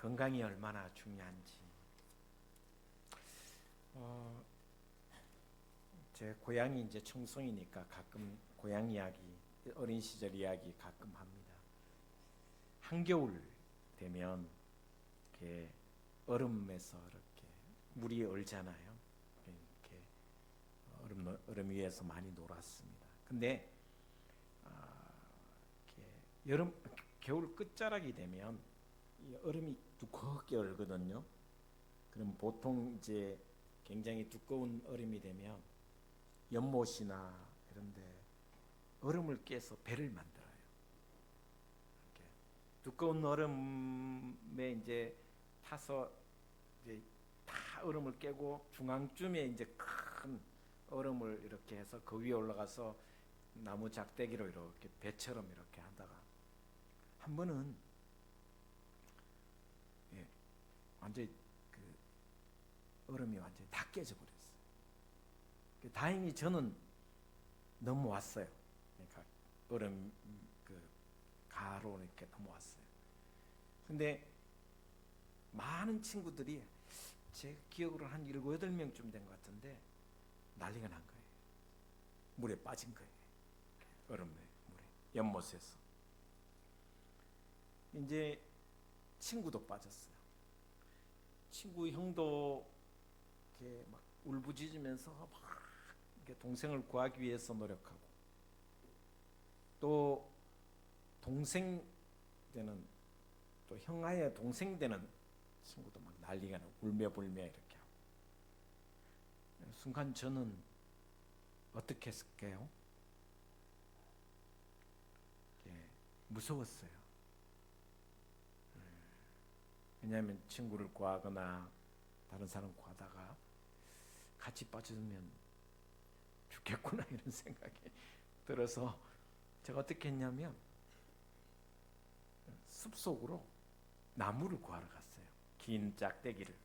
건강이 얼마나 중요한지. 제 고향이 이제 청송이니까 가끔 고향 이야기, 어린 시절 이야기 가끔 합니다. 한겨울 되면 이렇게 얼음에서 이렇게 물이 얼잖아요. 이렇게 얼음 위에서 많이 놀았습니다. 근데 이렇게 겨울 끝자락이 되면 이 얼음이 두껍게 얼거든요. 그럼 보통 이제 굉장히 두꺼운 얼음이 되면 연못이나 이런데 얼음을 깨서 배를 만들어요. 이렇게 두꺼운 얼음에 이제 타서 이제 다 얼음을 깨고 중앙쯤에 이제 큰 얼음을 이렇게 해서 그 위에 올라가서 나무 작대기로 이렇게 배처럼 이렇게 하다가 한 번은 완전히 그 얼음이 완전히 다 깨져 버렸어요. 다행히 저는 넘어왔어요. 그러니까 얼음 그 가로 이렇게 넘어왔어요. 근데 많은 친구들이 제 기억으로 한 7, 8명쯤 된 것 같은데 난리가 난 거예요. 물에 빠진 거예요. 얼음에, 물에, 연못에서. 이제 친구도 빠졌어요. 친구 형도 이렇게 막 울부짖으면서 막 이렇게 동생을 구하기 위해서 노력하고, 또 동생 되는, 또 형아의 동생 되는 친구도 막 난리가 나고 울며불며 이렇게 하고. 순간 저는 어떻게 했을까요? 무서웠어요. 왜냐하면 친구를 구하거나 다른 사람 구하다가 같이 빠져들면 죽겠구나 이런 생각이 들어서 제가 어떻게 했냐면 숲속으로 나무를 구하러 갔어요. 긴 짝대기를.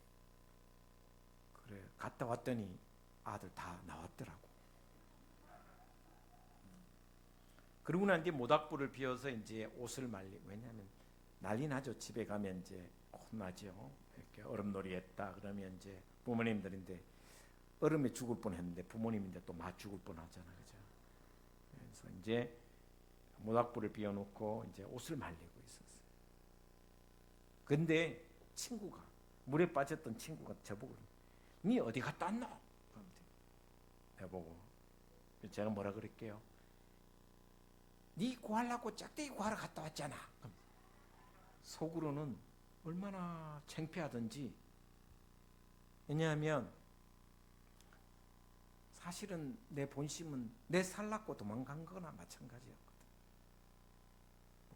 그래 갔다 왔더니 아들 다 나왔더라고. 그러고 난 뒤에 모닥불을 피워서 이제 옷을 말리고, 왜냐하면 난리 나죠. 집에 가면 이제 혼나죠. 이렇게 얼음놀이 했다 그러면 이제 부모님들인데 얼음에 죽을 뻔했는데 부모님인데 또 맞 죽을 뻔하잖아, 그죠? 그래서 이제 모닥불을 피워놓고 이제 옷을 말리고 있었어요. 근데 친구가, 물에 빠졌던 친구가 저보고 니 어디 갔다 왔노? 해보고 제가 뭐라 그럴게요? 니 구하려고 짝대기 구하러 갔다 왔잖아. 속으로는 얼마나 창피하든지. 왜냐하면 사실은 내 본심은 내 살라고 도망간 거나 마찬가지였거든.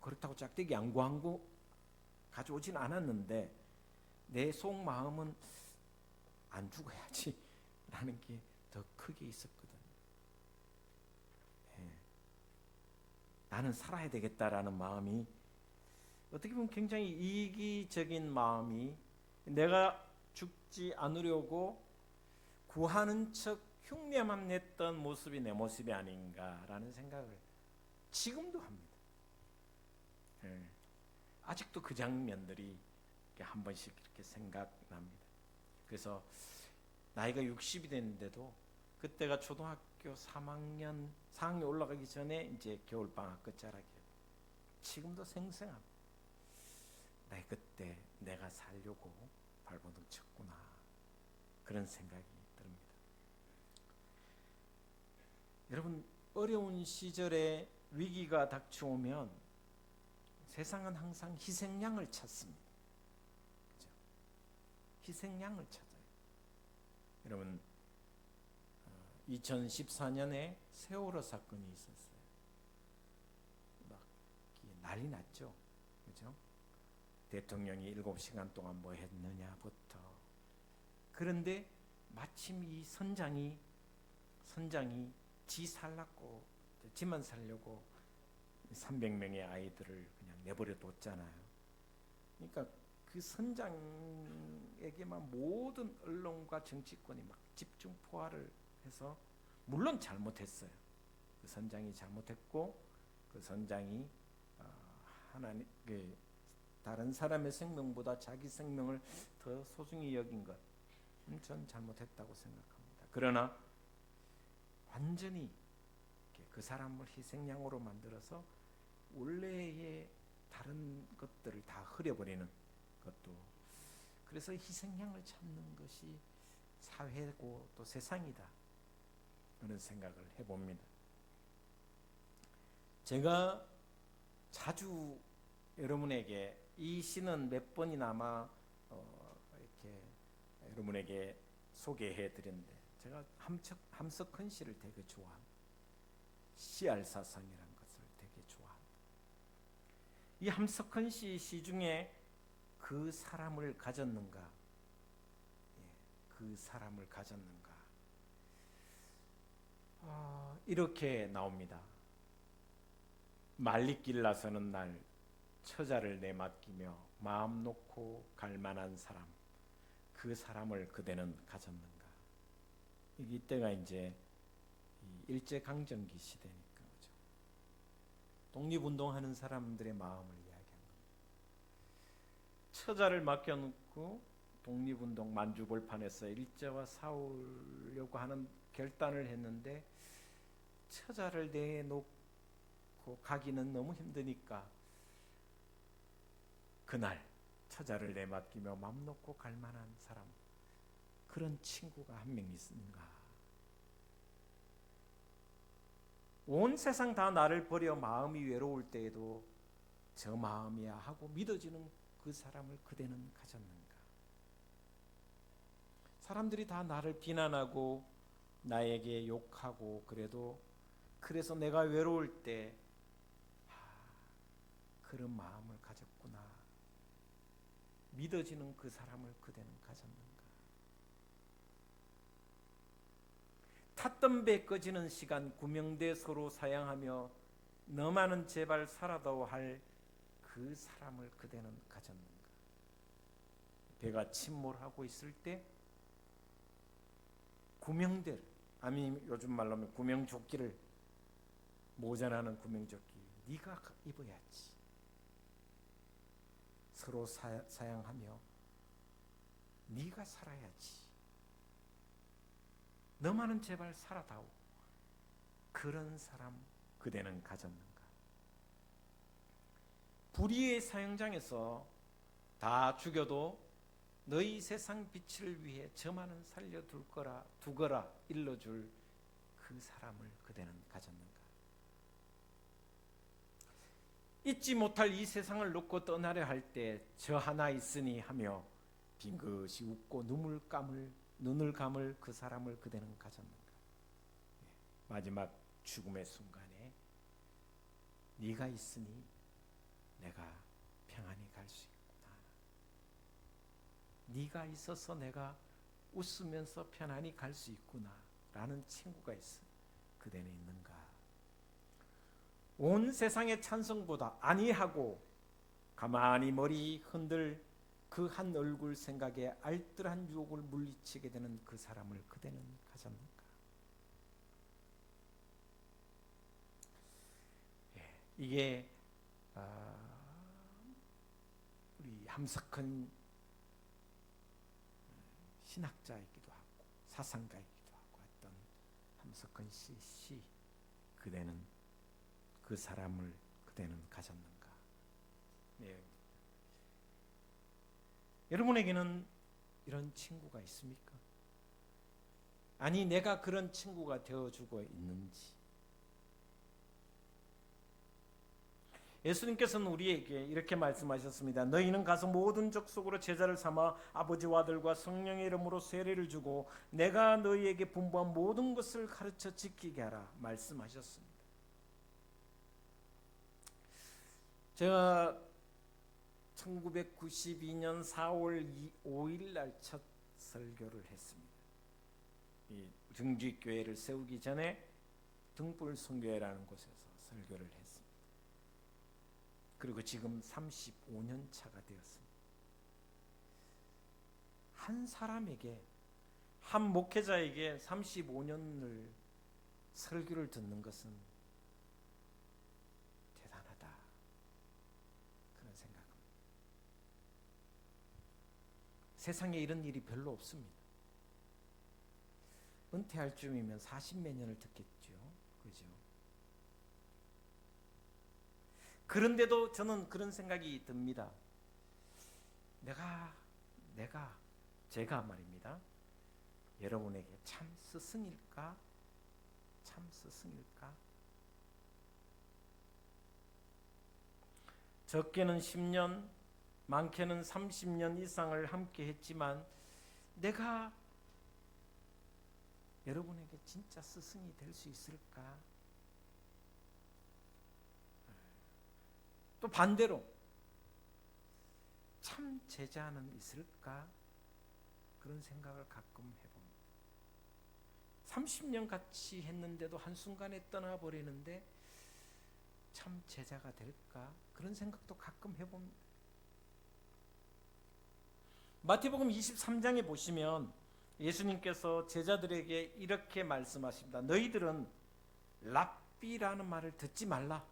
그렇다고 짝대기 안 구한 거 가져오진 않았는데 내 속마음은 안 죽어야지 라는 게 더 크게 있었거든. 나는 살아야 되겠다라는 마음이, 어떻게 보면 굉장히 이기적인 마음이, 내가 죽지 않으려고 구하는 척 흉내만 냈던 모습이 내 모습이 아닌가라는 생각을 지금도 합니다. 아직도 그 장면들이 한 번씩 이렇게 생각납니다. 그래서 나이가 60이 됐는데도 그때가 초등학교 3학년, 4학년 올라가기 전에 이제 겨울방학 끝자락이에요. 지금도 생생합니다. 나 그때 내가 살려고 발버둥 쳤구나, 그런 생각이 듭니다. 여러분, 어려운 시절에 위기가 닥쳐오면 세상은 항상 희생양을 찾습니다. 그죠? 희생양을 찾아요. 여러분, 2014년에 세월호 사건이 있었어요. 막 난리 났죠. 그죠? 대통령이 7시간 동안 뭐 했느냐부터. 그런데 마침 이 선장이 지 살라고, 지만 살려고 300명의 아이들을 그냥 내버려 뒀잖아요. 그러니까 그 선장에게만 모든 언론과 정치권이 막 집중 포화를 해서, 물론 잘못했어요. 그 선장이 잘못했고, 그 선장이 하나님 다른 사람의 생명보다 자기 생명을 더 소중히 여긴 것, 전 잘못했다고 생각합니다. 그러나 완전히 그 사람을 희생양으로 만들어서 원래의 다른 것들을 다 흐려버리는 것도, 그래서 희생양을 찾는 것이 사회고 또 세상이다, 그런 생각을 해봅니다. 제가 자주 여러분에게 이 시는 몇 번이나 아마 이렇게 여러분에게 소개해 드렸는데, 제가 함석헌 시를 되게 좋아합니다. 씨알사상이라는 것을 되게 좋아합니다. 이 함석헌 시 중에 그 사람을 가졌는가, 그 사람을 가졌는가, 이렇게 나옵니다. 말리길 나서는 날 처자를 내맡기며 마음 놓고 갈 만한 사람, 그 사람을 그대는 가졌는가. 이때가 이제 일제강점기 시대니까, 그렇죠? 독립운동하는 사람들의 마음을 이야기한 겁니다. 처자를 맡겨놓고 독립운동 만주골판에서 일제와 싸우려고 하는 결단을 했는데, 처자를 내놓고 가기는 너무 힘드니까 그날 처자를 내맡기며 맘 놓고 갈 만한 사람, 그런 친구가 한 명 있는가. 온 세상 다 나를 버려 마음이 외로울 때에도 저 마음이야 하고 믿어지는 그 사람을 그대는 가졌는가. 사람들이 다 나를 비난하고 나에게 욕하고 그래서 내가 외로울 때 그런 마음을 가졌구나, 믿어지는 그 사람을 그대는 가졌는가. 탔던 배 꺼지는 시간 구명대 서로 사양하며 너만은 제발 살아다오 할 그 사람을 그대는 가졌는가. 배가 침몰하고 있을 때 구명대를, 아니 요즘 말로 하면 구명조끼를, 모자라는 구명조끼 네가 입어야지. 서로 사양하며 네가 살아야지. 너만은 제발 살아다오. 그런 사람 그대는 가졌는가. 불의의 사형장에서 다 죽여도 너희 세상 빛을 위해 저만은 두거라 일러줄 그 사람을 그대는 가졌는가. 잊지 못할 이 세상을 놓고 떠나려 할 때 저 하나 있으니 하며 빙긋이 웃고 눈을 감을 그 사람을 그대는 가졌는가. 마지막 죽음의 순간에 네가 있으니 내가 평안히 갈 수 있구나. 네가 있어서 내가 웃으면서 편안히 갈 수 있구나 라는 친구가 있어. 그대는 있는가. 온 세상의 찬성보다 아니하고 가만히 머리 흔들 그 한 얼굴 생각에 알뜰한 유혹을 물리치게 되는 그 사람을 그대는 가졌는가. 이게 우리 함석헌 신학자이기도 하고 사상가이기도 하고 했던 함석헌 시 그대는 그 사람을 그대는 가졌는가. 여러분에게는 이런 친구가 있습니까? 아니 내가 그런 친구가 되어주고 있는지. 예수님께서는 우리에게 이렇게 말씀하셨습니다. 너희는 가서 모든 족속으로 제자를 삼아 아버지와 아들과 성령의 이름으로 세례를 주고 내가 너희에게 분부한 모든 것을 가르쳐 지키게 하라 말씀하셨습니다. 제가 1992년 4월 5일 날 첫 설교를 했습니다. 이 등지교회를 세우기 전에 등불성교회라는 곳에서 설교를 했습니다. 그리고 지금 35년 차가 되었습니다. 한 사람에게, 한 목회자에게 35년을 설교를 듣는 것은 대단하다, 그런 생각합니다. 세상에 이런 일이 별로 없습니다. 은퇴할 쯤이면 40몇 년을 듣겠죠. 그죠? 그런데도 저는 그런 생각이 듭니다. 제가 말입니다. 여러분에게 참 스승일까? 참 스승일까? 적게는 10년, 많게는 30년 이상을 함께 했지만 내가 여러분에게 진짜 스승이 될 수 있을까? 또 반대로 참 제자는 있을까? 그런 생각을 가끔 해봅니다. 30년 같이 했는데도 한순간에 떠나버리는데 참 제자가 될까? 그런 생각도 가끔 해봅니다. 마태복음 23장에 보시면 예수님께서 제자들에게 이렇게 말씀하십니다. 너희들은 랍비라는 말을 듣지 말라.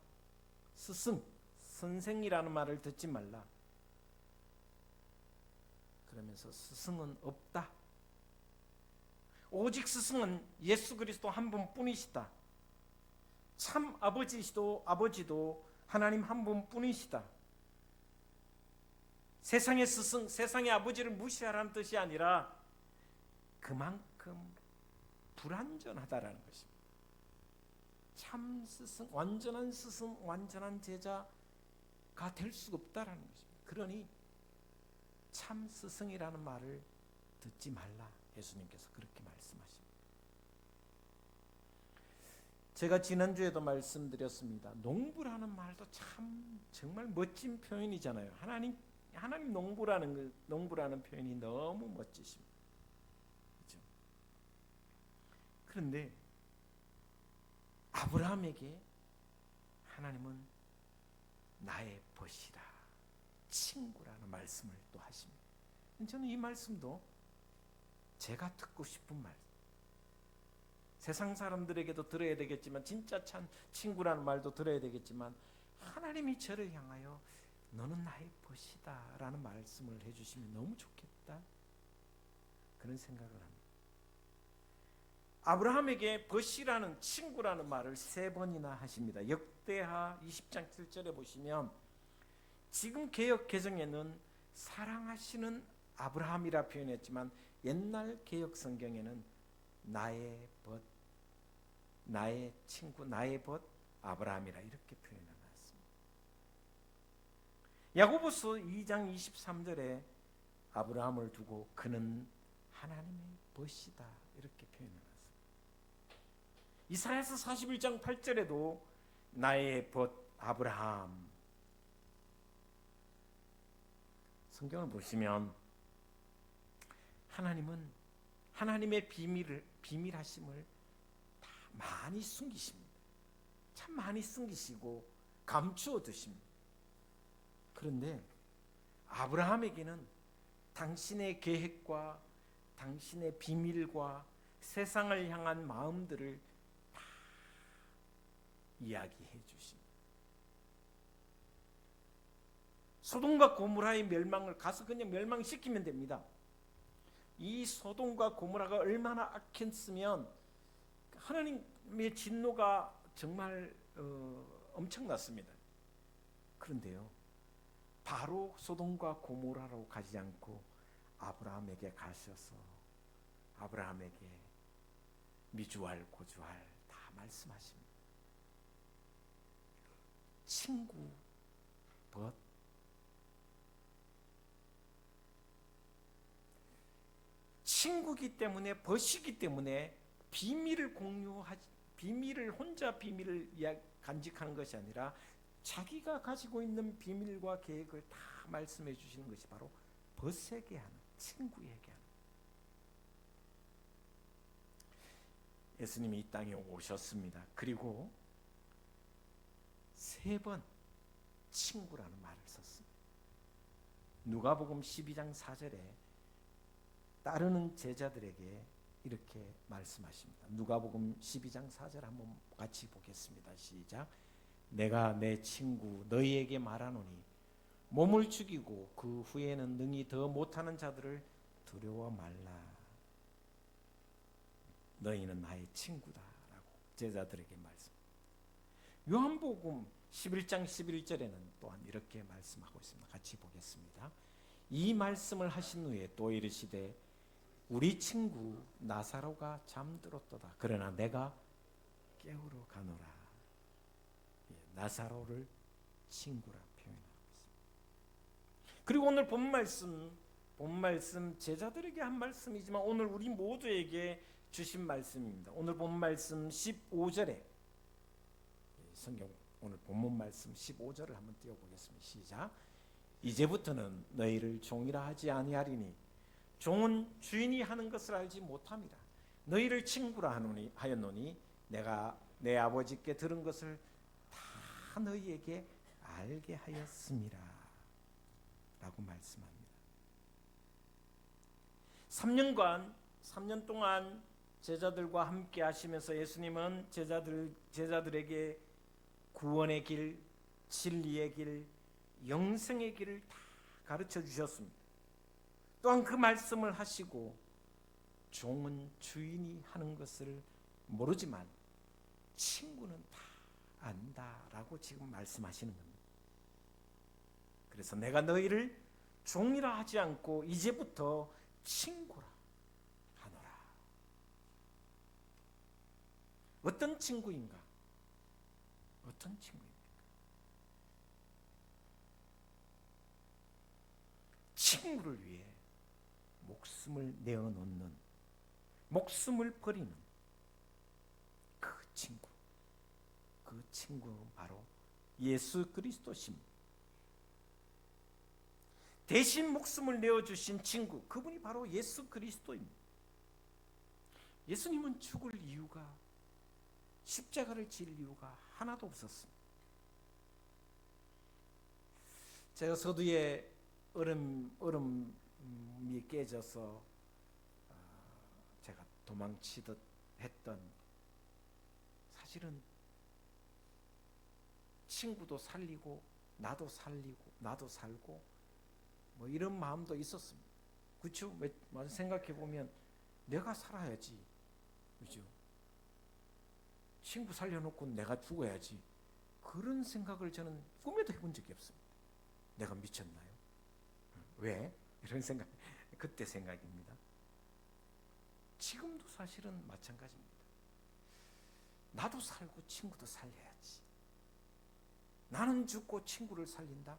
스승, 선생이라는 말을 듣지 말라. 그러면서 스승은 없다. 오직 스승은 예수 그리스도 한 분뿐이시다. 참 아버지도 하나님 한 분뿐이시다. 세상의 스승, 세상의 아버지를 무시하라는 뜻이 아니라 그만큼 불완전하다라는 것입니다. 참 스승, 완전한 제자가 될 수가 없다라는 것입니다. 그러니 참 스승이라는 말을 듣지 말라. 예수님께서 그렇게 말씀하십니다. 제가 지난주에도 말씀드렸습니다. 농부라는 말도 참 정말 멋진 표현이잖아요. 하나님 농부라는 표현이 너무 멋지십니다. 그렇죠? 그런데 아브라함에게 하나님은 나의 벗이라, 친구라는 말씀을 또 하십니다. 저는 이 말씀도 제가 듣고 싶은 말, 세상 사람들에게도 들어야 되겠지만, 진짜 참 친구라는 말도 들어야 되겠지만, 하나님이 저를 향하여 너는 나의 벗이다 라는 말씀을 해주시면 너무 좋겠다, 그런 생각을 합니다. 아브라함에게 벗이라는, 친구라는 말을 3번이나 하십니다. 역대하 20장 7절에 보시면 지금 개역 개정에는 사랑하시는 아브라함이라 표현했지만 옛날 개역 성경에는 나의 벗, 나의 친구, 나의 벗 아브라함이라 이렇게 표현해놨습니다. 야고보서 2장 23절에 아브라함을 두고 그는 하나님의 벗이다 이렇게 표현해놨습니다. 이사야서 41장 8절에도 나의 벗 아브라함. 성경을 보시면 하나님은 하나님의 비밀하심을 다 많이 숨기십니다. 참 많이 숨기시고 감추어 두십니다. 그런데 아브라함에게는 당신의 계획과 당신의 비밀과 세상을 향한 마음들을 다 이야기해 주십니다. 소돔과 고모라의 멸망을 가서 그냥 멸망시키면 됩니다. 이 소돔과 고모라가 얼마나 악했으면 하나님의 진노가 정말 엄청났습니다. 그런데요, 바로 소돔과 고모라로 가지 않고 아브라함에게 가셔서 아브라함에게 미주알 고주알 다 말씀하십니다. 친구, 벗, 친구기 때문에, 벗이기 때문에 비밀을 혼자 간직하는 것이 아니라 자기가 가지고 있는 비밀과 계획을 다 말씀해 주시는 것이 바로 벗에게 하는, 친구에게 하는. 예수님이 이 땅에 오셨습니다. 그리고 3번 친구라는 말을 썼습니다. 누가복음 12장 4절에 따르는 제자들에게 이렇게 말씀하십니다. 누가복음 12장 4절 한번 같이 보겠습니다. 시작. 내가 내 친구 너희에게 말하노니 몸을 죽이고 그 후에는 능히 더 못하는 자들을 두려워 말라. 너희는 나의 친구다라고 제자들에게 말씀. 요한복음 11장 11절에는 또한 이렇게 말씀하고 있습니다. 같이 보겠습니다. 이 말씀을 하신 후에 또 이르시되 우리 친구 나사로가 잠들었도다. 그러나 내가 깨우러 가노라. 나사로를 친구라 표현하고 있습니다. 그리고 오늘 본 말씀 제자들에게 한 말씀이지만 오늘 우리 모두에게 주신 말씀입니다. 오늘 본 말씀 15절에 성경 오늘 본문 말씀 15절을 한번 띄워보겠습니다. 시작. 이제부터는 너희를 종이라 하지 아니하리니 종은 주인이 하는 것을 알지 못함이라. 너희를 친구라 하였노니 내가 내 아버지께 들은 것을 다 너희에게 알게 하였음이라 라고 말씀합니다. 3년 동안 제자들과 함께 하시면서 예수님은 제자들에게 구원의 길, 진리의 길, 영생의 길을 다 가르쳐 주셨습니다. 또한 그 말씀을 하시고 종은 주인이 하는 것을 모르지만 친구는 다 안다라고 지금 말씀하시는 겁니다. 그래서 내가 너희를 종이라 하지 않고 이제부터 친구라 하노라. 어떤 친구인가? 어떤 친구입니까? 친구를 위해 목숨을 내어놓는, 목숨을 버리는 그 친구는 바로 예수 그리스도십니다. 대신 목숨을 내어주신 친구, 그분이 바로 예수 그리스도입니다. 예수님은 죽을 이유가, 십자가를 질 이유가 하나도 없었습니다. 제가 서두에 얼음이 깨져서 제가 도망치듯 했던, 사실은 친구도 살리고 나도 살고 뭐 이런 마음도 있었습니다. 그렇죠? 생각해 보면 내가 살아야지, 그렇죠? 친구 살려놓고 내가 죽어야지, 그런 생각을 저는 꿈에도 해본 적이 없습니다. 내가 미쳤나요? 왜? 이런 생각, 그때 생각입니다. 지금도 사실은 마찬가지입니다. 나도 살고 친구도 살려야지. 나는 죽고 친구를 살린다?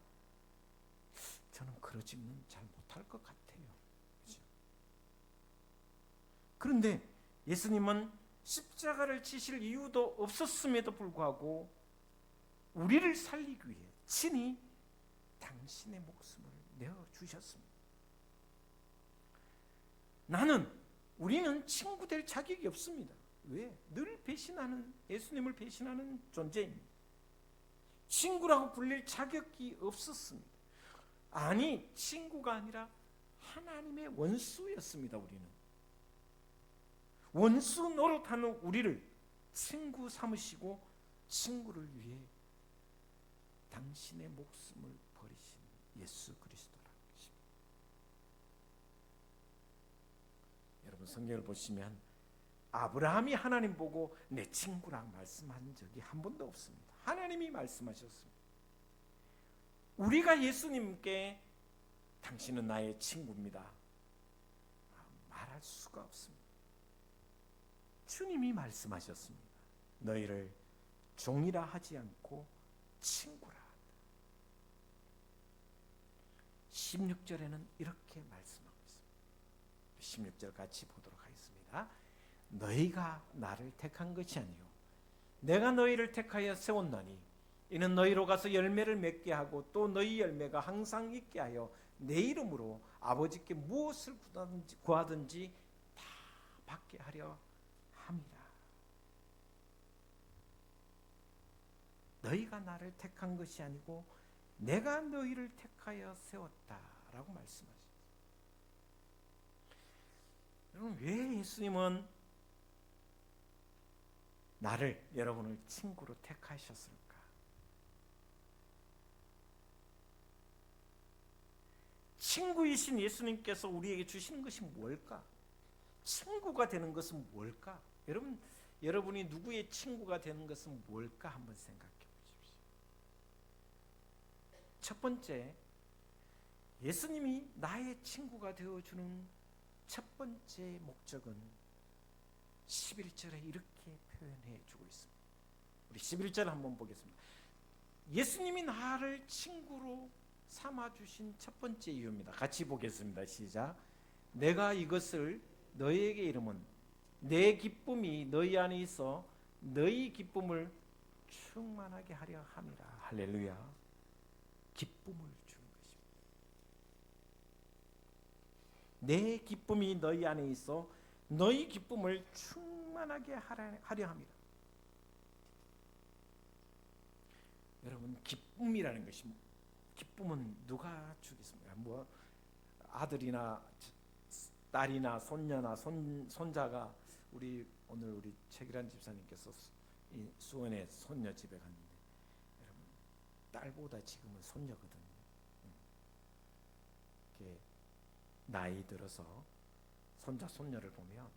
저는 그러지는 잘 못할 것 같아요. 그렇죠? 그런데 예수님은 십자가를 지실 이유도 없었음에도 불구하고 우리를 살리기 위해 친히 당신의 목숨을 내어주셨습니다. 우리는 친구 될 자격이 없습니다. 왜? 늘 배신하는, 예수님을 배신하는 존재입니다. 친구라고 불릴 자격이 없었습니다. 아니, 친구가 아니라 하나님의 원수였습니다. 우리는 원수 노릇하는 우리를 친구 삼으시고 친구를 위해 당신의 목숨을 버리신 예수 그리스도라는 것입니다. 여러분, 성경을 보시면 아브라함이 하나님 보고 내 친구라고 말씀한 적이 한 번도 없습니다. 하나님이 말씀하셨습니다. 우리가 예수님께 당신은 나의 친구입니다 말할 수가 없습니다. 주님이 말씀하셨습니다. 너희를 종이라 하지 않고 친구라 한다. 16절에는 이렇게 말씀하고 있습니다. 16절 같이 보도록 하겠습니다. 너희가 나를 택한 것이 아니요 내가 너희를 택하여 세웠나니 이는 너희로 가서 열매를 맺게 하고 또 너희 열매가 항상 있게 하여 내 이름으로 아버지께 무엇을 구하든지 다 받게 하려 함이라. 너희가 나를 택한 것이 아니고 내가 너희를 택하여 세웠다라고 말씀하셨어요. 여러분, 왜 예수님은 여러분을 친구로 택하셨을까? 친구이신 예수님께서 우리에게 주시는 것이 뭘까? 친구가 되는 것은 뭘까? 여러분이 누구의 친구가 되는 것은 뭘까? 한번 생각해 보십시오. 첫 번째, 예수님이 나의 친구가 되어주는 첫 번째 목적은 11절에 이렇게 표현해 주고 있습니다. 우리 11절 한번 보겠습니다. 예수님이 나를 친구로 삼아주신 첫 번째 이유입니다. 같이 보겠습니다. 시작. 내가 이것을 너희에게 이르면 내 기쁨이 너희 안에 있어 너희 기쁨을 충만하게 하려 함이라. 할렐루야. 기쁨을 주는 것입니다. 내 기쁨이 너희 안에 있어 너희 기쁨을 충만하게 하려 함이라. 여러분, 기쁨이라는 것이, 기쁨은 누가 주겠습니까? 뭐 아들이나 딸이나 손녀나 손자가 오늘 우리 최기란 집사님께서 수원에 손녀 집에 갔는데, 여러분, 딸보다 지금은 손녀거든요. 이렇게 나이 들어서 손자 손녀를 보면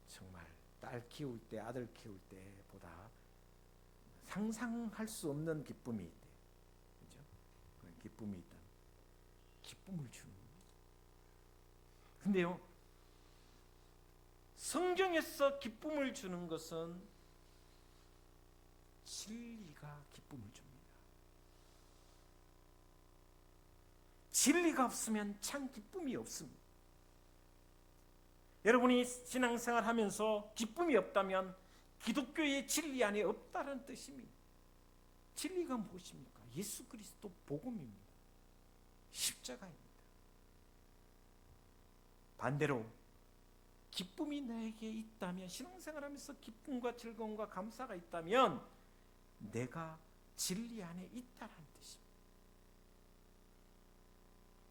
정말 딸 키울 때, 아들 키울 때보다 상상할 수 없는 기쁨이 있대. 그죠? 그런 기쁨이 있다. 기쁨을 주는 거예요. 근데요, 성경에서 기쁨을 주는 것은 진리가 기쁨을 줍니다. 진리가 없으면 참 기쁨이 없습니다. 여러분이 신앙생활 하면서 기쁨이 없다면 기독교의 진리 안에 없다는 뜻입니다. 진리가 무엇입니까? 예수 그리스도 복음입니다. 십자가입니다. 반대로 기쁨이 나에게 있다면, 신앙생활하면서 기쁨과 즐거움과 감사가 있다면 내가 진리 안에 있다는 뜻입니다.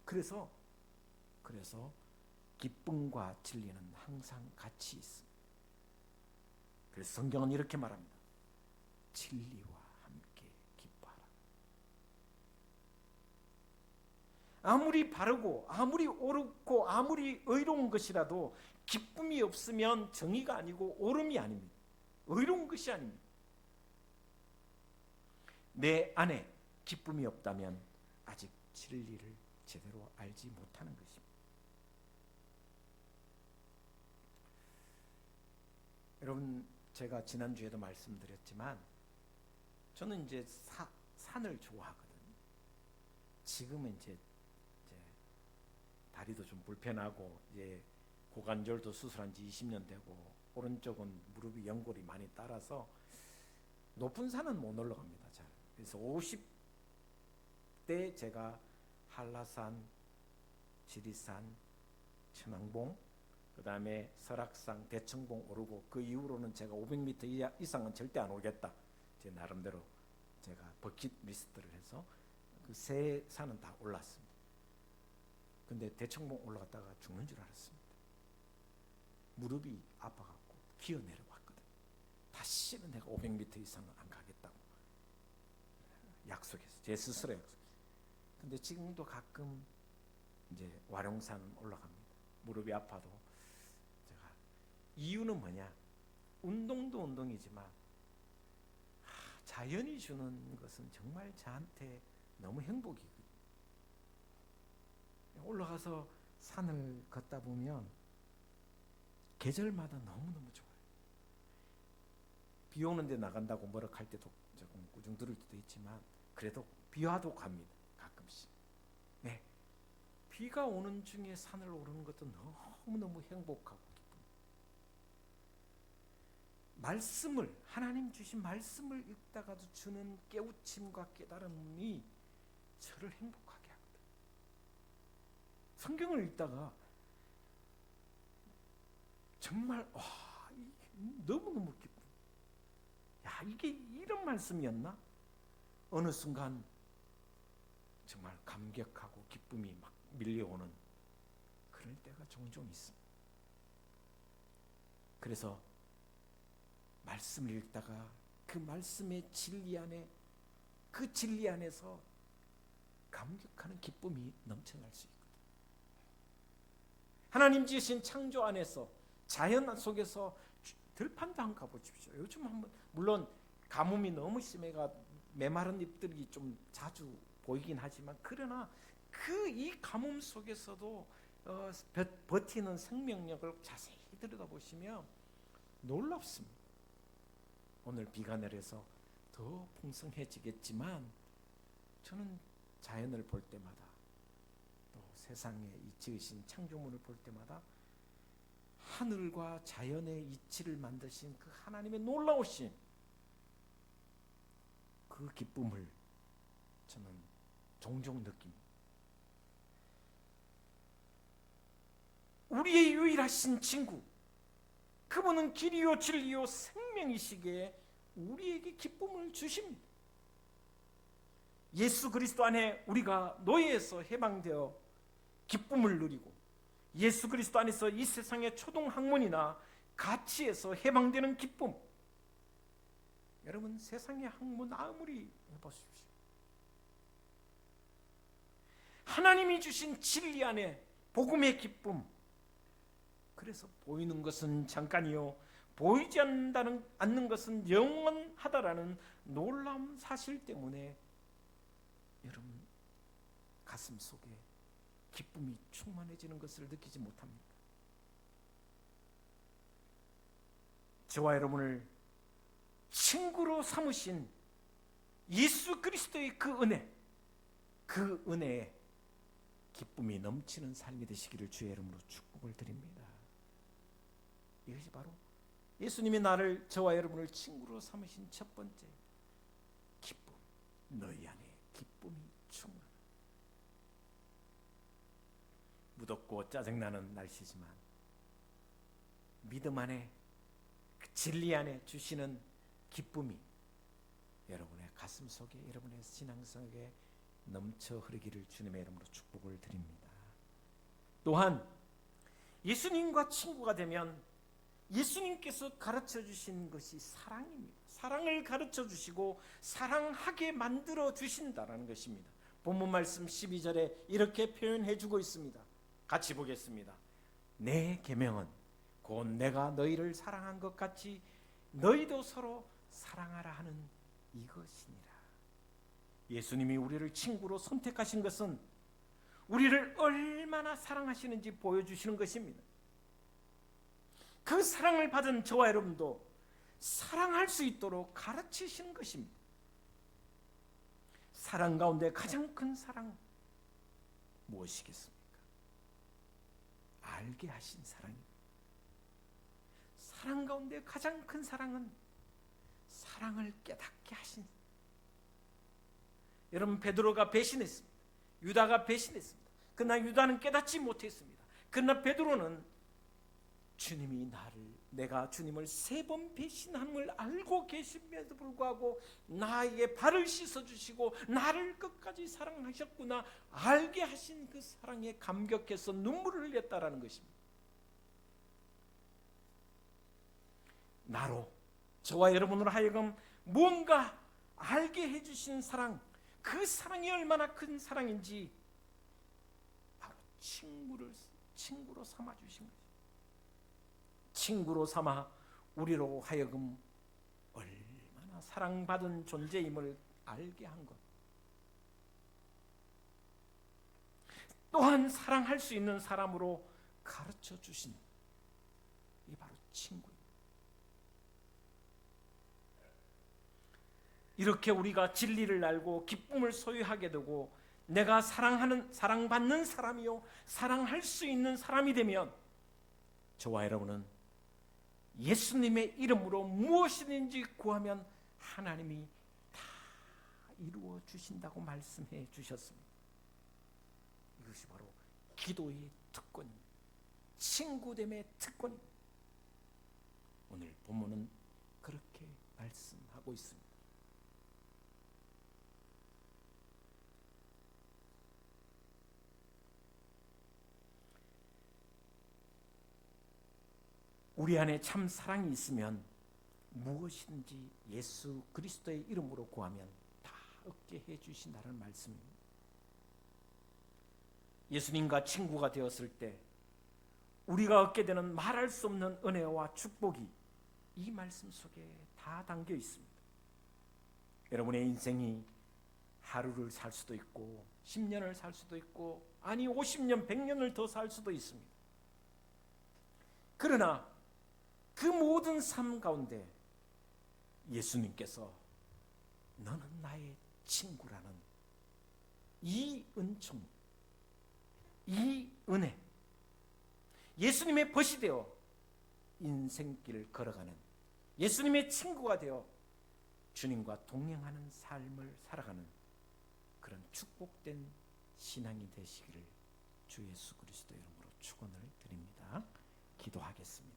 그래서 기쁨과 진리는 항상 같이 있습니다. 그래서 성경은 이렇게 말합니다. 진리와 함께 기뻐하라. 아무리 바르고 아무리 옳고 아무리 의로운 것이라도 기쁨이 없으면 정의가 아니고 옳음이 아닙니다. 의로운 것이 아닙니다. 내 안에 기쁨이 없다면 아직 진리를 제대로 알지 못하는 것입니다. 여러분, 제가 지난주에도 말씀드렸지만 저는 이제 산을 좋아하거든요. 지금은 이제 다리도 좀 불편하고 이제 고관절도 수술한 지 20년 되고 오른쪽은 무릎이 연골이 많이 따라서 높은 산은 못 올라갑니다. 잘. 그래서 50대 제가 한라산, 지리산, 천왕봉, 그 다음에 설악산, 대청봉 오르고, 그 이후로는 제가 500m 이상은 절대 안 오겠다. 제 나름대로 제가 버킷리스트를 해서 그 세 산은 다 올랐습니다. 근데 대청봉 올라갔다가 죽는 줄 알았습니다. 무릎이 아파갖고 기어 내려왔거든요. 다시는 내가 500m 이상은 안 가겠다고 약속했어요. 제 스스로 약속했어요. 근데 지금도 가끔 이제 와룡산 올라갑니다. 무릎이 아파도. 이유는 뭐냐? 운동도 운동이지만 자연이 주는 것은 정말 저한테 너무 행복이거든요. 올라가서 산을 걷다 보면 계절마다 너무너무 좋아요. 비 오는데 나간다고 뭐라 할 때도 조금 꾸중 들을 때도 있지만 그래도 비 와도 갑니다. 가끔씩. 네. 비가 오는 중에 산을 오르는 것도 너무너무 행복하고 말씀을, 하나님 주신 말씀을 읽다가도 주는 깨우침과 깨달음이 저를 행복하게 하거든요. 성경을 읽다가 정말 너무너무 기뻐. 야, 이게 이런 말씀이었나? 어느 순간 정말 감격하고 기쁨이 막 밀려오는 그럴 때가 종종 있습니다. 그래서 말씀을 읽다가 그 말씀의 진리 안에, 그 진리 안에서 감격하는 기쁨이 넘쳐날 수 있거든. 하나님 지으신 창조 안에서 자연 속에서 들판도 한번 가보십시오. 요즘 한번 물론 가뭄이 너무 심해가 메마른 잎들이 좀 자주 보이긴 하지만 그러나 그 이 가뭄 속에서도 버티는 생명력을 자세히 들여다보시면 놀랍습니다. 오늘 비가 내려서 더 풍성해지겠지만 저는 자연을 볼 때마다 또 세상에 이 지으신 창조물을 볼 때마다 하늘과 자연의 이치를 만드신 그 하나님의 놀라우신 그 기쁨을 저는 종종 느낍니다. 우리의 유일하신 친구, 그분은 길이요 진리요 생명이시기에 우리에게 기쁨을 주십니다. 예수 그리스도 안에 우리가 노예에서 해방되어 기쁨을 누리고 예수 그리스도 안에서 이 세상의 초동 학문이나 가치에서 해방되는 기쁨. 여러분 세상의 학문 아무리 해보십시오. 하나님이 주신 진리 안에 복음의 기쁨. 그래서 보이는 것은 잠깐이요 보이지 않는 것은 영원하다라는 놀라운 사실 때문에 여러분 가슴 속에 기쁨이 충만해지는 것을 느끼지 못합니까? 저와 여러분을 친구로 삼으신 예수 그리스도의 그 은혜에 기쁨이 넘치는 삶이 되시기를 주의 이름으로 축복을 드립니다. 이것이 바로 예수님이 저와 여러분을 친구로 삼으신 첫 번째 기쁨, 너희 안에 기쁨이 충만하다. 무덥고 짜증나는 날씨지만 믿음 안에 그 진리 안에 주시는 기쁨이 여러분의 가슴 속에 여러분의 신앙 속에 넘쳐 흐르기를 주님의 이름으로 축복을 드립니다. 또한 예수님과 친구가 되면 예수님께서 가르쳐 주신 것이 사랑입니다. 사랑을 가르쳐 주시고 사랑하게 만들어 주신다라는 것입니다. 본문 말씀 12절에 이렇게 표현해 주고 있습니다. 같이 보겠습니다. 내 계명은 곧 내가 너희를 사랑한 것 같이 너희도 서로 사랑하라 하는 이것이니라. 예수님이 우리를 친구로 선택하신 것은 우리를 얼마나 사랑하시는지 보여주시는 것입니다. 그 사랑을 받은 저와 여러분도 사랑할 수 있도록 가르치시는 것입니다. 사랑 가운데 가장 큰 사랑 무엇이겠습니까? 알게 하신 사랑입니다. 사랑 가운데 가장 큰 사랑은 사랑을 깨닫게 하신. 여러분 베드로가 배신했습니다. 유다가 배신했습니다. 그러나 유다는 깨닫지 못했습니다. 그러나 베드로는 내가 주님을 3번 배신함을 알고 계심에도 불구하고 나에게 발을 씻어주시고 나를 끝까지 사랑하셨구나 알게 하신 그 사랑에 감격해서 눈물을 흘렸다라는 것입니다. 저와 여러분으로 하여금 무언가 알게 해주신 사랑, 그 사랑이 얼마나 큰 사랑인지 바로 친구로 삼아주신 것입니다. 친구로 삼아 우리로 하여금 얼마나 사랑받은 존재임을 알게 한 것. 또한 사랑할 수 있는 사람으로 가르쳐 주신 이 바로 친구입니다. 이렇게 우리가 진리를 알고 기쁨을 소유하게 되고 내가 사랑받는 사람이요 사랑할 수 있는 사람이 되면 저와 여러분은 예수님의 이름으로 무엇이든지 구하면 하나님이 다 이루어 주신다고 말씀해 주셨습니다. 이것이 바로 기도의 특권입니다. 친구됨의 특권입니다. 오늘 본문은 그렇게 말씀하고 있습니다. 우리 안에 참 사랑이 있으면 무엇이든지 예수 그리스도의 이름으로 구하면 다 얻게 해 주신다는 말씀입니다. 예수님과 친구가 되었을 때 우리가 얻게 되는 말할 수 없는 은혜와 축복이 이 말씀 속에 다 담겨 있습니다. 여러분의 인생이 하루를 살 수도 있고 10년을 살 수도 있고 아니 50년, 100년을 더 살 수도 있습니다. 그러나 그 모든 삶 가운데 예수님께서 너는 나의 친구라는 이 은총, 이 은혜, 예수님의 벗이 되어 인생길을 걸어가는, 예수님의 친구가 되어 주님과 동행하는 삶을 살아가는 그런 축복된 신앙이 되시기를 주 예수 그리스도 이름으로 축원을 드립니다. 기도하겠습니다.